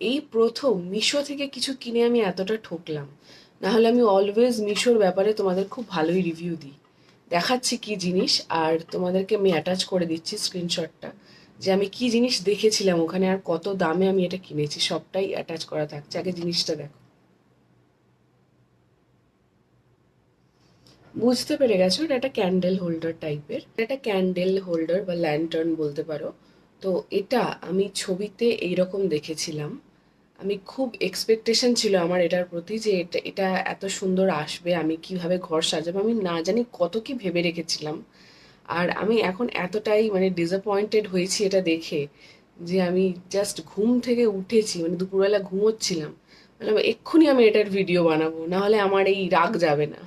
এই প্রথম মিশো থেকে কিছু কিনে আমি এতটা ঠকলাম। না হলে আমি অলওয়েজ মিশোর ব্যাপারে তোমাদের খুব ভালোই রিভিউ দিই। দেখাচ্ছি কি জিনিস, আর তোমাদেরকে আমি অ্যাটাচ করে দিচ্ছি স্ক্রিনশটটা, যে আমি কি জিনিস দেখেছিলাম ওখানে আর কত দামে আমি এটা কিনেছি, সবটাই অ্যাটাচ করা থাকছে। আগে জিনিসটা দেখো। বুঝতে পেরে গেছো, এটা একটা ক্যান্ডেল হোল্ডার টাইপের, এটা ক্যান্ডেল হোল্ডার বা ল্যান্টার্ন বলতে পারো। তো এটা আমি ছবিতে এইরকম দেখেছিলাম। আমি খুব এক্সপেকটেশন ছিল আমার এটার প্রতি, যে এটা এটা এত সুন্দর আসবে, আমি কিভাবে ঘর সাজাবো, আমি না জানি কত কি ভেবে রেখেছিলাম। আর আমি এখন এতটাই মানে ডিসঅ্যাপয়েন্টেড হয়েছি এটা দেখে, যে আমি জাস্ট ঘুম থেকে উঠেছি, মানে দুপুরবেলা ঘুমোচ্ছিলাম, মানে এক্ষুনি আমি এটার ভিডিও বানাবো, না হলে আমার এই রাগ যাবে না।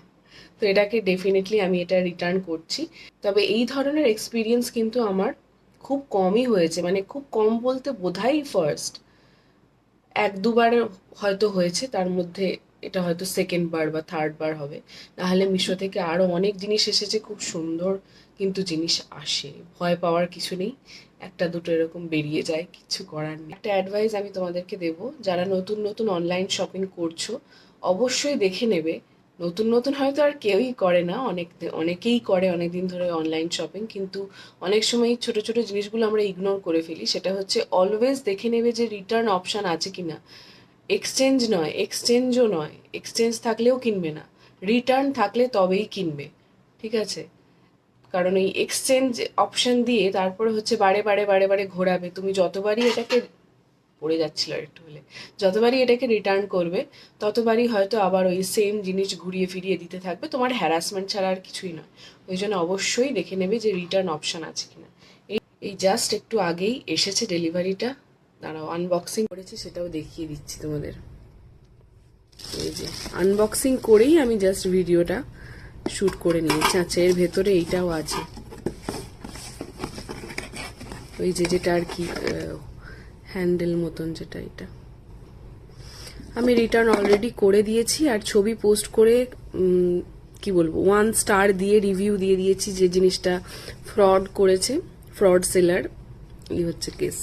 তো এটাকে ডেফিনেটলি আমি এটা রিটার্ন করছি। তবে এই ধরনের এক্সপিরিয়েন্স কিন্তু আমার খুব কমই হয়েছে, মানে খুব কম বলতে বোধহয় ফার্স্ট এক দুবার হয়তো হয়েছে, তার মধ্যে এটা হয়তো সেকেন্ড বার বা থার্ড বার হবে। নাহলে মিশো থেকে আরও অনেক জিনিস এসেছে, খুব সুন্দর কিন্তু জিনিস আসে, ভয় পাওয়ার কিছু নেই। একটা দুটো এরকম বেরিয়ে যায়, কিছু করার নেই। একটা অ্যাডভাইস আমি তোমাদেরকে দেবো, যারা নতুন নতুন অনলাইন শপিং করছো, অবশ্যই দেখে নেবে। নতুন নতুন হয়তো আর কেউই করে না, অনেকেই করে অনেক দিন ধরে অনলাইন শপিং, কিন্তু অনেক সময় ছোট ছোট জিনিসগুলো আমরা ইগনোর করে ফেলি। সেটা হচ্ছে অলওয়েজ দেখে নেবে যে রিটার্ন অপশান আছে কিনা। এক্সচেঞ্জ নয়, এক্সচেঞ্জও নয়, এক্সচেঞ্জ থাকলেও কিনবে না, রিটার্ন থাকলে তবেই কিনবে, ঠিক আছে? কারণ এই এক্সচেঞ্জ অপশন দিয়ে তারপরে হচ্ছে বারে বারে বারে বারে ঘোরাবে, তুমি যতবারই এটাকে পড়ে যাচ্ছিল আর একটু হলে, যতবারই এটাকে রিটার্ন করবে ততবারই হয়তো আবার ওই সেম জিনিস ঘুরিয়ে ফিরিয়ে দিতে থাকবে, তোমার হ্যারাসমেন্ট ছাড়া আর কিছুই নয়। ওই জন্য অবশ্যই দেখে নেবে যে রিটার্ন অপশন আছে কিনা। এই জাস্ট একটু আগেই এসেছে ডেলিভারিটা, দাঁড়াও আনবক্সিং করেছি সেটাও দেখিয়ে দিচ্ছি তোমাদের। এই যে আনবক্সিং করেই আমি জাস্ট ভিডিওটা শুট করে নিয়েছি। আচ্ছা, এর ভেতরে এইটাও আছে, ওই যে যেটা আর কি হ্যান্ডেল মতন যেটা, এটা আমি রিটার্ন অলরেডি করে দিয়েছি, আর ছবি পোস্ট করে কি বলবো 1 স্টার দিয়ে রিভিউ দিয়ে দিয়েছি, যে জিনিসটা ফ্রড করেছে, ফ্রড সেলার, এই হচ্ছে কেস।